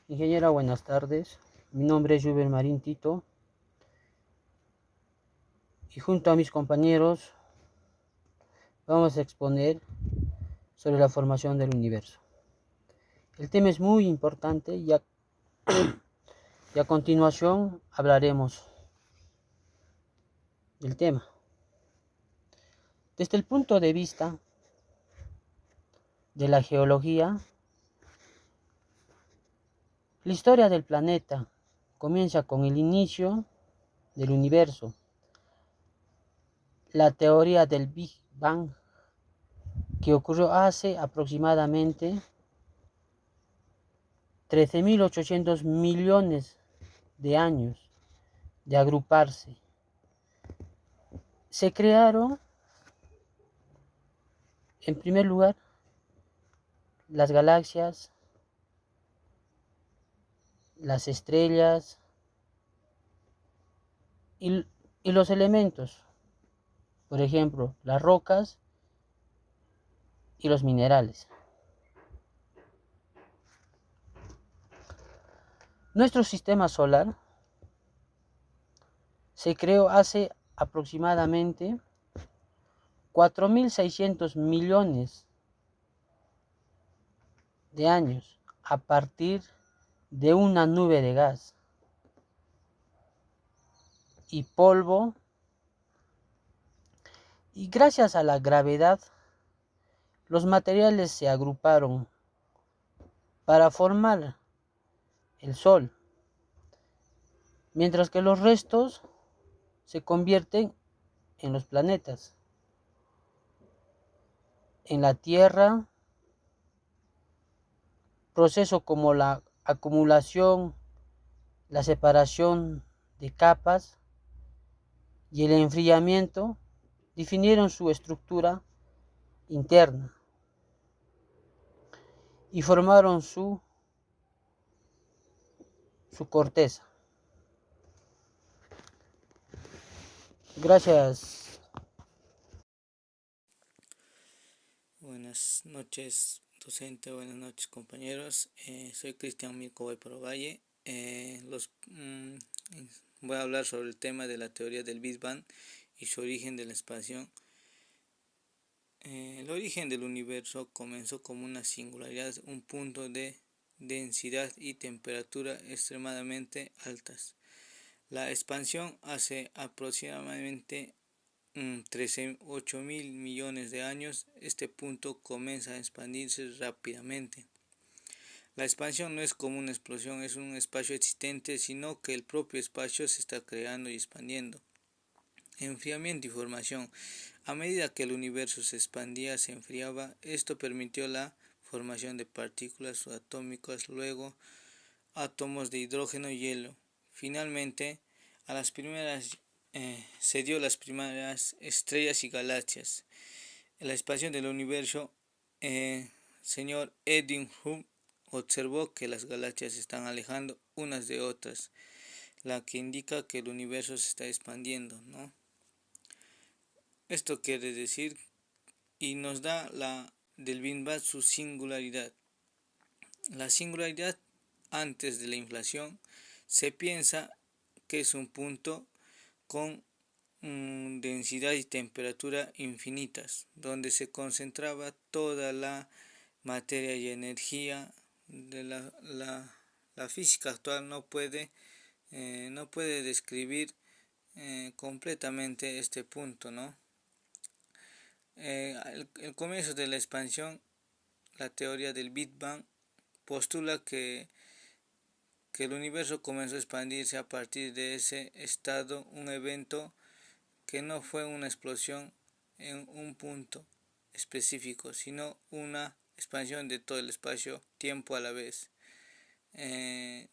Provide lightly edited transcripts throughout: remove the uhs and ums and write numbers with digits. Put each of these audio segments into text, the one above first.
Ingeniera, buenas tardes. Mi nombre es Juven Marín Tito y junto a mis compañeros vamos a exponer sobre la formación del universo. El tema es muy importante y a continuación hablaremos del tema. Desde el punto de vista de la geología, la historia del planeta comienza con el inicio del universo, la teoría del Big Bang, que ocurrió hace aproximadamente 13.800 millones de años de agruparse. Se crearon, en primer lugar, las galaxias, las estrellas y los elementos, por ejemplo, las rocas y los minerales. Nuestro sistema solar se creó hace aproximadamente 4.600 millones de años a partir de una nube de gas y polvo, y gracias a la gravedad los materiales se agruparon para formar el Sol, mientras que los restos se convierten en los planetas. En la Tierra, procesos como la acumulación, la separación de capas y el enfriamiento definieron su estructura interna y formaron su corteza. Gracias. Buenas noches, docente, buenas noches, compañeros. Soy Cristian Mirko Valle Valle. Voy a hablar sobre el tema de la teoría del Big Bang y su origen de la expansión. El origen del universo comenzó como una singularidad, un punto de densidad y temperatura extremadamente altas. La expansión hace aproximadamente 13.008 millones de años, este punto comienza a expandirse rápidamente. La expansión no es como una explosión, es un espacio existente, sino que el propio espacio se está creando y expandiendo. Enfriamiento y formación. A medida que el universo se expandía, se enfriaba. Esto permitió la formación de partículas subatómicas, luego átomos de hidrógeno y hielo. Finalmente, se dio las primeras estrellas y galaxias. En la expansión del universo, señor Edwin Hubble observó que las galaxias se están alejando unas de otras, la que indica que el universo se está expandiendo, ¿no? Esto quiere decir y nos da del Big Bang su singularidad. La singularidad antes de la inflación se piensa que es un punto con densidad y temperatura infinitas, donde se concentraba toda la materia y energía de la física actual no puede describir completamente este punto, ¿no? El comienzo de la expansión, la teoría del Big Bang postula que el universo comenzó a expandirse a partir de ese estado, un evento que no fue una explosión en un punto específico, sino una expansión de todo el espacio-tiempo a la vez,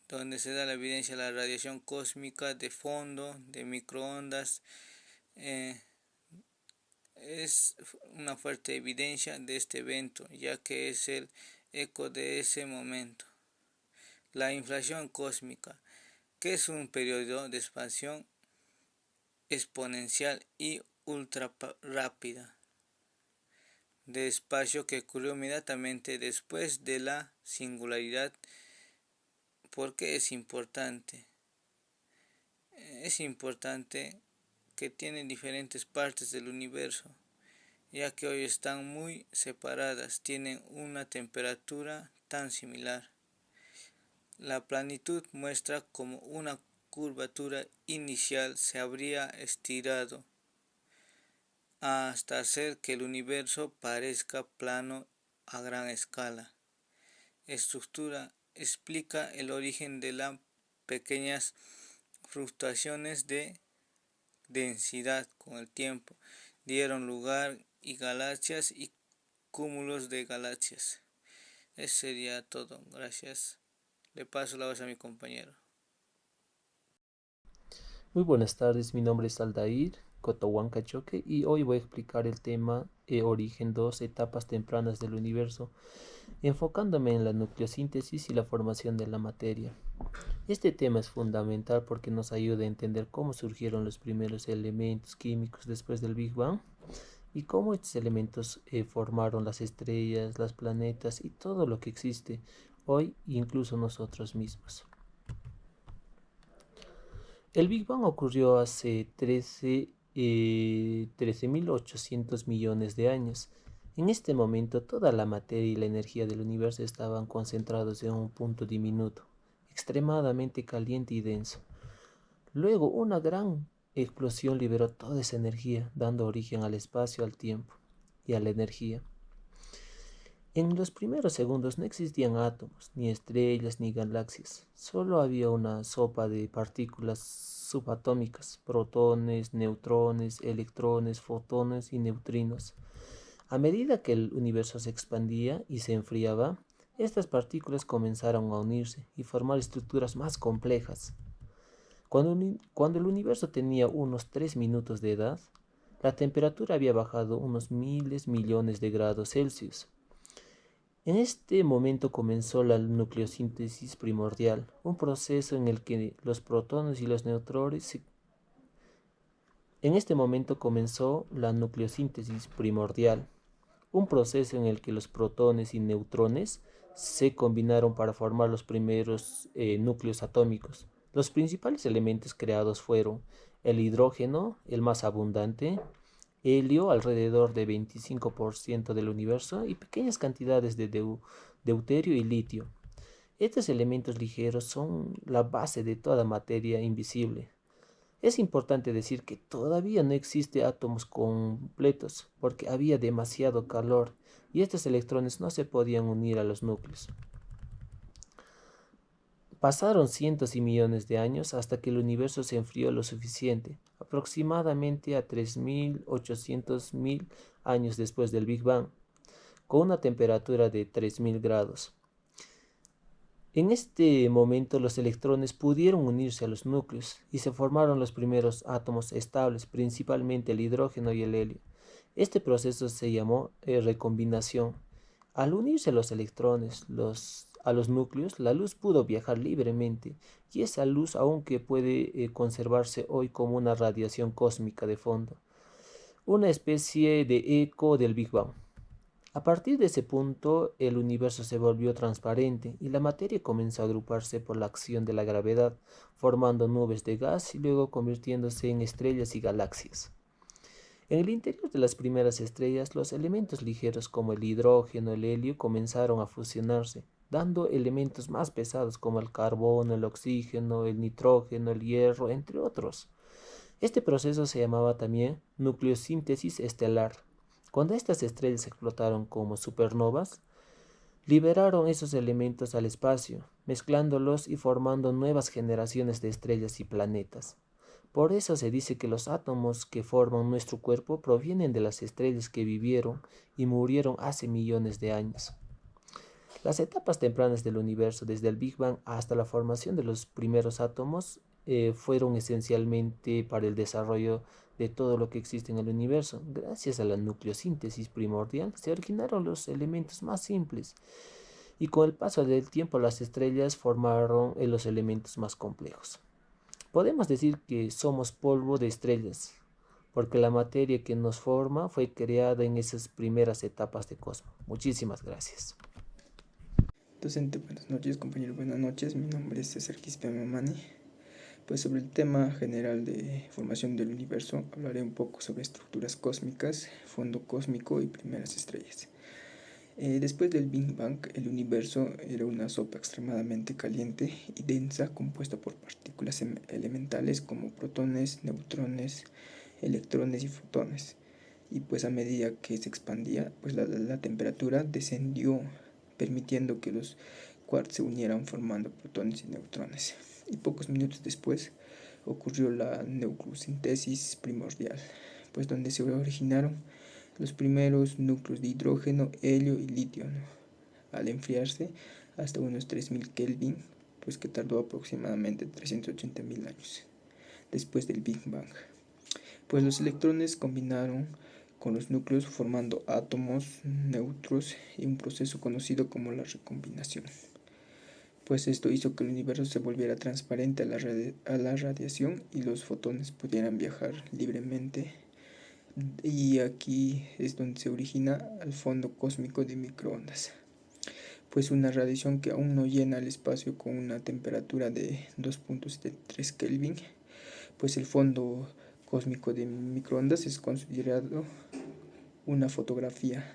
donde se da la evidencia de la radiación cósmica de fondo, de microondas. Es una fuerte evidencia de este evento, ya que es el eco de ese momento. La inflación cósmica, que es un periodo de expansión exponencial y ultra rápida de espacio que ocurrió inmediatamente después de la singularidad, ¿Por qué es importante? Es importante que tienen diferentes partes del universo, ya que hoy están muy separadas, tienen una temperatura tan similar. La planitud muestra como una curvatura inicial se habría estirado hasta hacer que el universo parezca plano a gran escala. Estructura explica el origen de las pequeñas fluctuaciones de densidad con el tiempo. Dieron lugar a galaxias y cúmulos de galaxias. Eso sería todo. Gracias. Le paso la voz a mi compañero. Muy buenas tardes, mi nombre es Aldair Cotohuancachoque y hoy voy a explicar el tema Origen 2, etapas tempranas del universo, enfocándome en la nucleosíntesis y la formación de la materia. Este tema es fundamental porque nos ayuda a entender cómo surgieron los primeros elementos químicos después del Big Bang y cómo estos elementos formaron las estrellas, los planetas y todo lo que existe hoy, incluso nosotros mismos. El Big Bang ocurrió hace 13.800 millones de años. En este momento toda la materia y la energía del universo estaban concentrados en un punto diminuto, extremadamente caliente y denso. Luego una gran explosión liberó toda esa energía, dando origen al espacio, al tiempo y a la energía. En los primeros segundos no existían átomos, ni estrellas, ni galaxias. Solo había una sopa de partículas subatómicas, protones, neutrones, electrones, fotones y neutrinos. A medida que el universo se expandía y se enfriaba, estas partículas comenzaron a unirse y formar estructuras más complejas. Cuando el universo tenía unos 3 minutos de edad, la temperatura había bajado unos miles millones de grados Celsius. En este momento comenzó la nucleosíntesis primordial, un proceso en el que los protones y los neutrones se combinaron para formar los primeros núcleos atómicos. Los principales elementos creados fueron el hidrógeno, el más abundante, helio, alrededor de 25% del universo, y pequeñas cantidades de deuterio y litio. Estos elementos ligeros son la base de toda materia invisible. Es importante decir que todavía no existen átomos completos porque había demasiado calor y estos electrones no se podían unir a los núcleos. Pasaron cientos y millones de años hasta que el universo se enfrió lo suficiente, aproximadamente a 3.800.000 años después del Big Bang, con una temperatura de 3.000 grados. En este momento los electrones pudieron unirse a los núcleos y se formaron los primeros átomos estables, principalmente el hidrógeno y el helio. Este proceso se llamó recombinación. Al unirse los electrones a los núcleos, la luz pudo viajar libremente y esa luz aunque puede conservarse hoy como una radiación cósmica de fondo, una especie de eco del Big Bang. A partir de ese punto, el universo se volvió transparente y la materia comenzó a agruparse por la acción de la gravedad, formando nubes de gas y luego convirtiéndose en estrellas y galaxias. En el interior de las primeras estrellas, los elementos ligeros como el hidrógeno y el helio comenzaron a fusionarse, dando elementos más pesados como el carbono, el oxígeno, el nitrógeno, el hierro, entre otros. Este proceso se llamaba también nucleosíntesis estelar. Cuando estas estrellas explotaron como supernovas, liberaron esos elementos al espacio, mezclándolos y formando nuevas generaciones de estrellas y planetas. Por eso se dice que los átomos que forman nuestro cuerpo provienen de las estrellas que vivieron y murieron hace millones de años. Las etapas tempranas del universo, desde el Big Bang hasta la formación de los primeros átomos, fueron esencialmente para el desarrollo de todo lo que existe en el universo. Gracias a la nucleosíntesis primordial se originaron los elementos más simples y con el paso del tiempo las estrellas formaron los elementos más complejos. Podemos decir que somos polvo de estrellas, porque la materia que nos forma fue creada en esas primeras etapas de cosmos. Muchísimas gracias. Docente, buenas noches, compañero, buenas noches. Mi nombre es César Quispe Mamani. Pues sobre el tema general de formación del universo, hablaré un poco sobre estructuras cósmicas, fondo cósmico y primeras estrellas. Después del Big Bang, el universo era una sopa extremadamente caliente y densa, compuesta por partículas elementales como protones, neutrones, electrones y fotones. Y pues a medida que se expandía, pues la temperatura descendió, permitiendo que los quarks se unieran formando protones y neutrones. Y pocos minutos después ocurrió la nucleosíntesis primordial, pues donde se originaron los primeros núcleos de hidrógeno, helio y litio, ¿no? Al enfriarse hasta unos 3000 Kelvin, pues que tardó aproximadamente 380.000 años después del Big Bang. Pues los electrones combinaron con los núcleos formando átomos neutros y un proceso conocido como la recombinación. Pues esto hizo que el universo se volviera transparente a la radiación y los fotones pudieran viajar libremente. Y aquí es donde se origina el fondo cósmico de microondas. Pues una radiación que aún no llena el espacio con una temperatura de 2.73 Kelvin. Pues el fondo cósmico de microondas es considerado una fotografía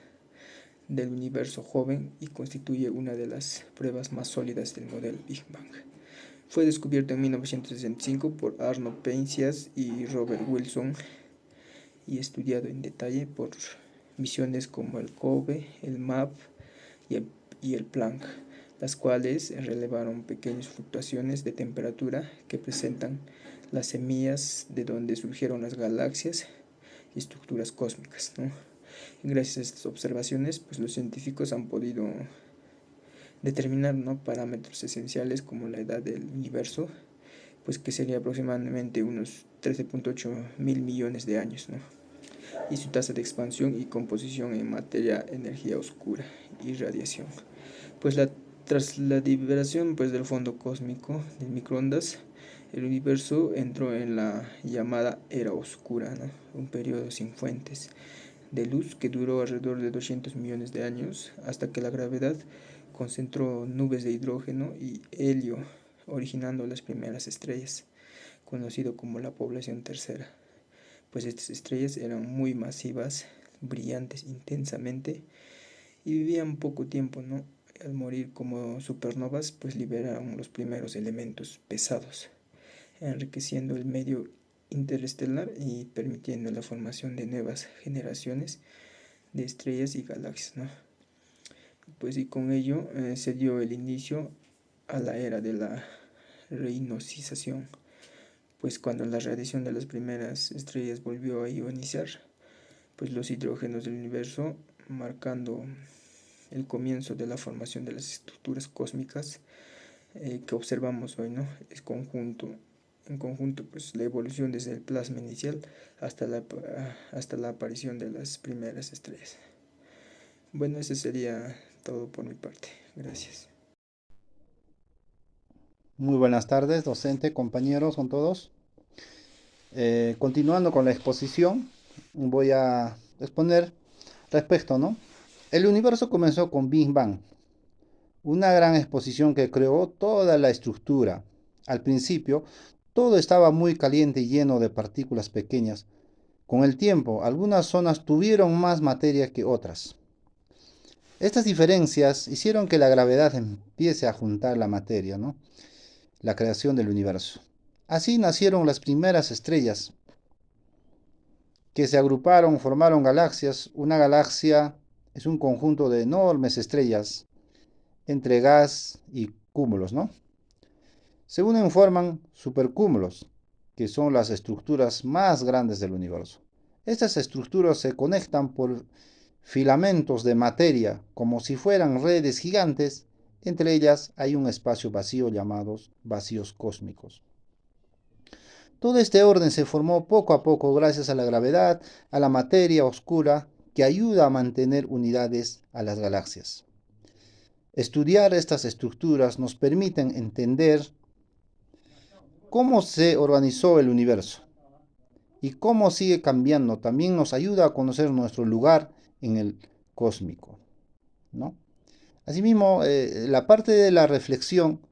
del universo joven y constituye una de las pruebas más sólidas del modelo Big Bang. Fue descubierto en 1965 por Arno Penzias y Robert Wilson y estudiado en detalle por misiones como el COBE, el MAP y el Planck, las cuales revelaron pequeñas fluctuaciones de temperatura que presentan las semillas de donde surgieron las galaxias y estructuras cósmicas, ¿no? Gracias a estas observaciones, pues los científicos han podido determinar, ¿no?, parámetros esenciales como la edad del universo, pues que sería aproximadamente unos 13.8 mil millones de años, ¿no?, y su tasa de expansión y composición en materia, energía oscura y radiación. Pues tras la liberación, pues, del fondo cósmico de microondas, el universo entró en la llamada era oscura, ¿no?, un periodo sin fuentes de luz que duró alrededor de 200 millones de años, hasta que la gravedad concentró nubes de hidrógeno y helio, originando las primeras estrellas, conocido como la población tercera. Pues estas estrellas eran muy masivas, brillantes intensamente y vivían poco tiempo, ¿no? Al morir como supernovas, pues liberaron los primeros elementos pesados, enriqueciendo el medio interestelar y permitiendo la formación de nuevas generaciones de estrellas y galaxias, ¿no? Pues y con ello se dio el inicio a la era de la reinocización, pues cuando la radiación de las primeras estrellas volvió a ionizar pues los hidrógenos del universo, marcando el comienzo de la formación de las estructuras cósmicas que observamos hoy, ¿no? En conjunto, pues la evolución desde el plasma inicial hasta la aparición de las primeras estrellas. Bueno, eso sería todo por mi parte. Gracias. Muy buenas tardes, docente, compañeros, con todos. Continuando con la exposición, voy a exponer respecto, ¿no? El universo comenzó con Big Bang, una gran exposición que creó toda la estructura. Al principio, todo estaba muy caliente y lleno de partículas pequeñas. Con el tiempo, algunas zonas tuvieron más materia que otras. Estas diferencias hicieron que la gravedad empiece a juntar la materia, ¿no? La creación del universo. Así nacieron las primeras estrellas, que se agruparon, formaron galaxias. Una galaxia es un conjunto de enormes estrellas entre gas y cúmulos, ¿no? Se unen y forman supercúmulos, que son las estructuras más grandes del universo. Estas estructuras se conectan por filamentos de materia, como si fueran redes gigantes. Entre ellas hay un espacio vacío llamados vacíos cósmicos. Todo este orden se formó poco a poco gracias a la gravedad, a la materia oscura, que ayuda a mantener unidades a las galaxias. Estudiar estas estructuras nos permite entender cómo se organizó el universo y cómo sigue cambiando. También nos ayuda a conocer nuestro lugar en el cósmico, ¿no? Asimismo, la parte de la reflexión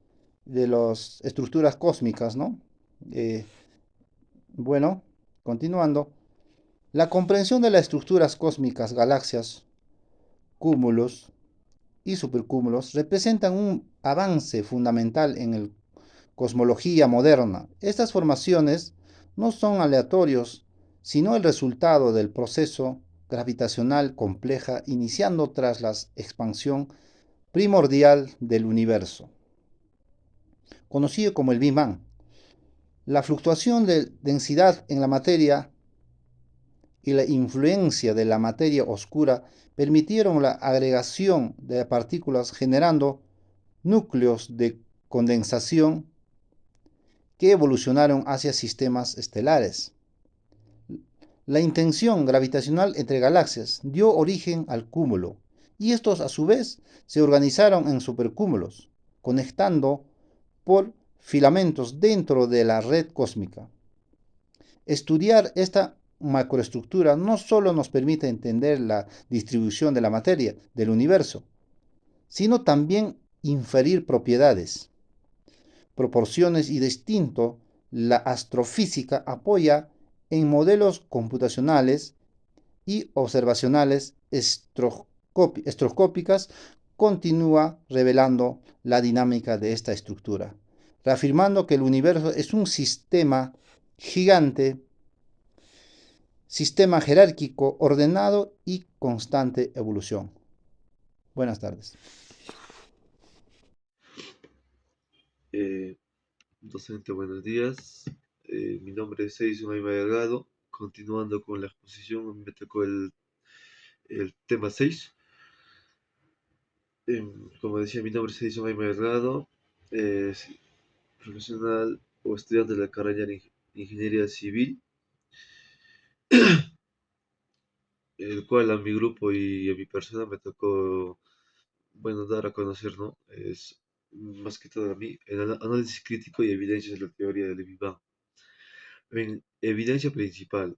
de las estructuras cósmicas, ¿no? Eh, bueno, continuando, la comprensión de las estructuras cósmicas, galaxias, cúmulos y supercúmulos representan un avance fundamental en la cosmología moderna. Estas formaciones no son aleatorios, sino el resultado del proceso gravitacional compleja iniciando tras la expansión primordial del universo, conocido como el Big Bang. La fluctuación de densidad en la materia y la influencia de la materia oscura permitieron la agregación de partículas generando núcleos de condensación que evolucionaron hacia sistemas estelares. La intención gravitacional entre galaxias dio origen al cúmulo, y estos a su vez se organizaron en supercúmulos, conectando por filamentos dentro de la red cósmica. Estudiar esta macroestructura no solo nos permite entender la distribución de la materia del universo, sino también inferir propiedades, proporciones y distinto. La astrofísica apoya en modelos computacionales y observacionales estroscópicas, continúa revelando la dinámica de esta estructura, reafirmando que el universo es un sistema gigante, sistema jerárquico, ordenado y constante evolución. Buenas tardes. Docente, buenos días. Mi nombre es Edison Aima Delgado. Continuando con la exposición, me tocó el tema 6. Como decía, mi nombre es Edison Aima Delgado, profesional o estudiante de la carrera de Ingeniería Civil, el cual a mi grupo y a mi persona me tocó, bueno, dar a conocer, ¿no? Es más que todo a mí, el análisis crítico y evidencias de la teoría del Big Bang. En evidencia principal,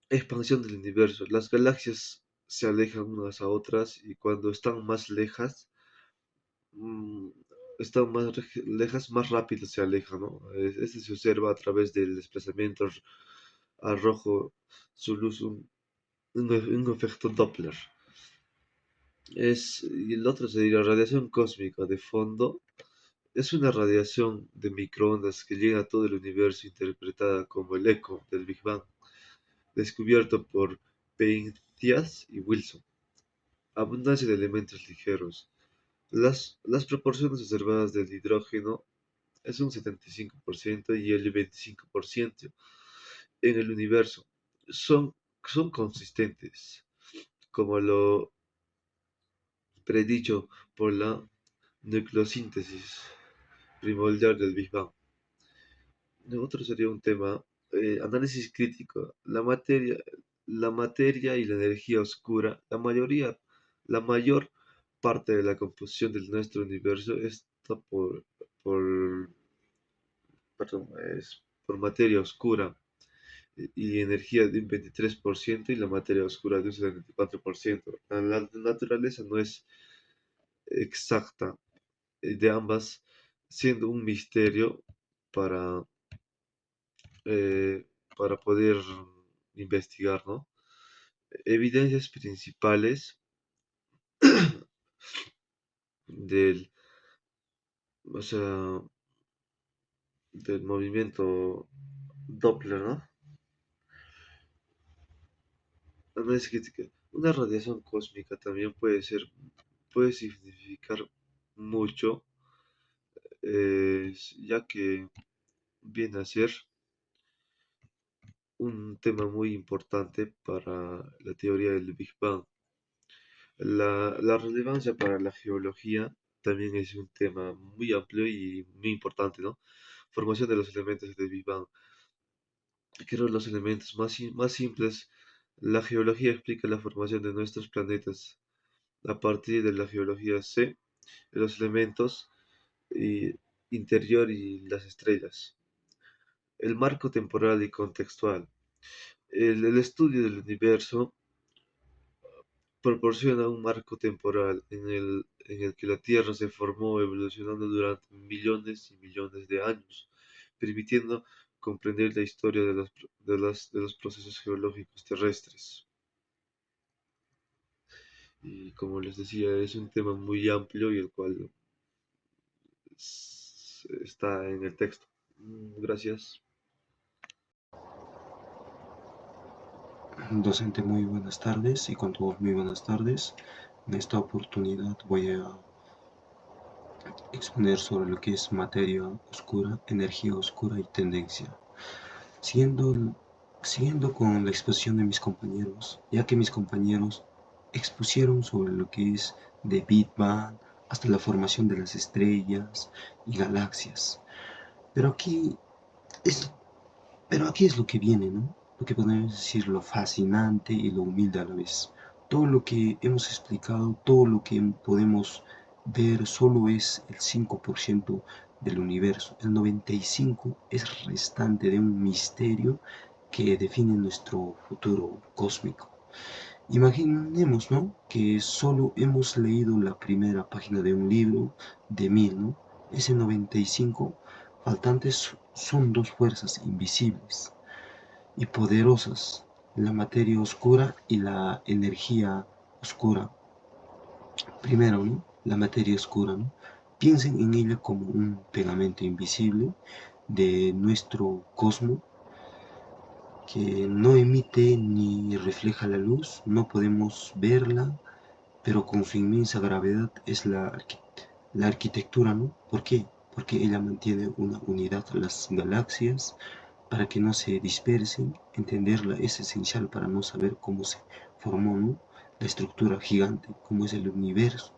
expansión del universo. Las galaxias se alejan unas a otras y cuando están más lejas, mm, lejas, más rápido se alejan, ¿no? Este se observa a través del desplazamiento al rojo, su luz, un efecto Doppler. Y el otro sería radiación cósmica de fondo. Es una radiación de microondas que llega a todo el universo interpretada como el eco del Big Bang, descubierto por Penzias y Wilson. Abundancia de elementos ligeros. Las proporciones observadas del hidrógeno es un 75% y el 25% en el universo. Son consistentes, como lo predicho por la nucleosíntesis primordial del Big Bang. Otro sería un tema, análisis crítico. La materia y la energía oscura, la mayor parte de la composición de nuestro universo está por, perdón, es por materia oscura y energía de un 23% y la materia oscura de un 74%. La naturaleza no es exacta de ambas, siendo un misterio para, eh, para poder investigar, ¿no? Evidencias principales del, o sea, del movimiento Doppler, ¿no? Análisis crítica. Una radiación cósmica también puede significar mucho, ya que viene a ser un tema muy importante para la teoría del Big Bang. La relevancia para la geología también es un tema muy amplio y muy importante, ¿no? Formación de los elementos del Big Bang. Quiero los elementos más simples. La geología explica la formación de nuestros planetas. A partir de la geología C, los elementos y- interior y las estrellas. El marco temporal y contextual. El estudio del universo proporciona un marco temporal en el que la Tierra se formó evolucionando durante millones y millones de años, permitiendo comprender la historia de los procesos geológicos terrestres. Y como les decía, es un tema muy amplio y el cual está en el texto. Gracias. Docente, muy buenas tardes y con todos muy buenas tardes. En esta oportunidad voy a exponer sobre lo que es materia oscura, energía oscura y tendencia. Siguiendo, siguiendo con la exposición de mis compañeros, ya que mis compañeros expusieron sobre lo que es de Big Bang hasta la formación de las estrellas y galaxias. Pero aquí es, pero aquí es lo que viene, ¿no? Lo que podemos decir lo fascinante y lo humilde a la vez. Todo lo que hemos explicado, todo lo que podemos ver solo es el 5% del universo. El 95% es restante de un misterio que define nuestro futuro cósmico. Imaginemos, ¿no? Que solo hemos leído la primera página de un libro de 1000, ¿no? Ese 95 faltantes son dos fuerzas invisibles y poderosas, la materia oscura y la energía oscura. Primero, ¿no? La materia oscura, ¿no? Piensen en ella como un pegamento invisible de nuestro cosmos que no emite ni refleja la luz, no podemos verla, pero con su inmensa gravedad es la arquitectura, ¿no? ¿Por qué? Porque ella mantiene una unidad a las galaxias para que no se dispersen. Entenderla es esencial para no saber cómo se formó, ¿no? La estructura gigante, cómo es el universo.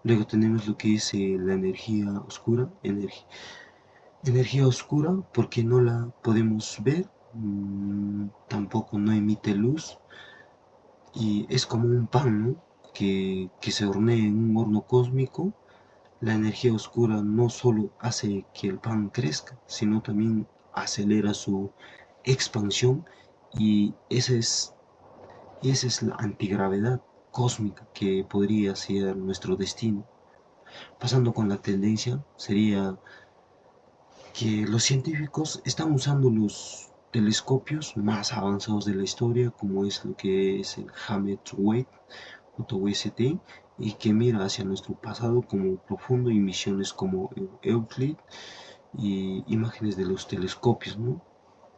Luego tenemos lo que es la energía oscura, energía oscura porque no la podemos ver, tampoco no emite luz y es como un pan, ¿no? que se hornea en un horno cósmico. La energía oscura no solo hace que el pan crezca, sino también acelera su expansión y esa es la antigravedad cósmica que podría ser nuestro destino. Pasando con la tendencia, sería que los científicos están usando los telescopios más avanzados de la historia, como es lo que es el James Webb JWST, y que mira hacia nuestro pasado como profundo y misiones como Euclid y imágenes de los telescopios, ¿no?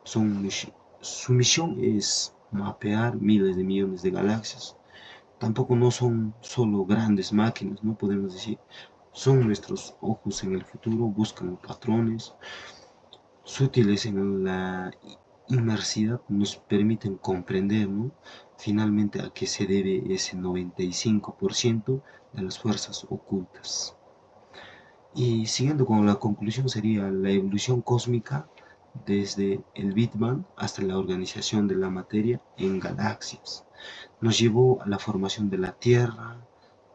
Su misión es mapear miles de millones de galaxias. Tampoco no son solo grandes máquinas, no podemos decir, son nuestros ojos en el futuro, buscan patrones sutiles en la inmersidad, nos permiten comprender, ¿no? Finalmente a qué se debe ese 95% de las fuerzas ocultas. Y siguiendo con la conclusión sería la evolución cósmica desde el Big Bang hasta la organización de la materia en galaxias. Nos llevó a la formación de la Tierra,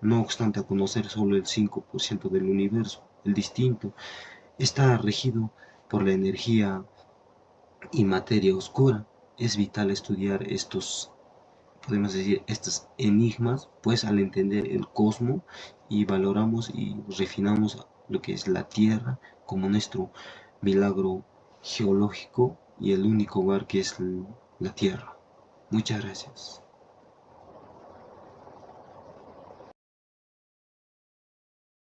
no obstante a conocer solo el 5% del universo. El distinto está regido por la energía y materia oscura. Es vital estudiar estos, podemos decir, estos enigmas, pues al entender el cosmos y valoramos y refinamos lo que es la Tierra como nuestro milagro geológico y el único hogar que es la Tierra. Muchas gracias.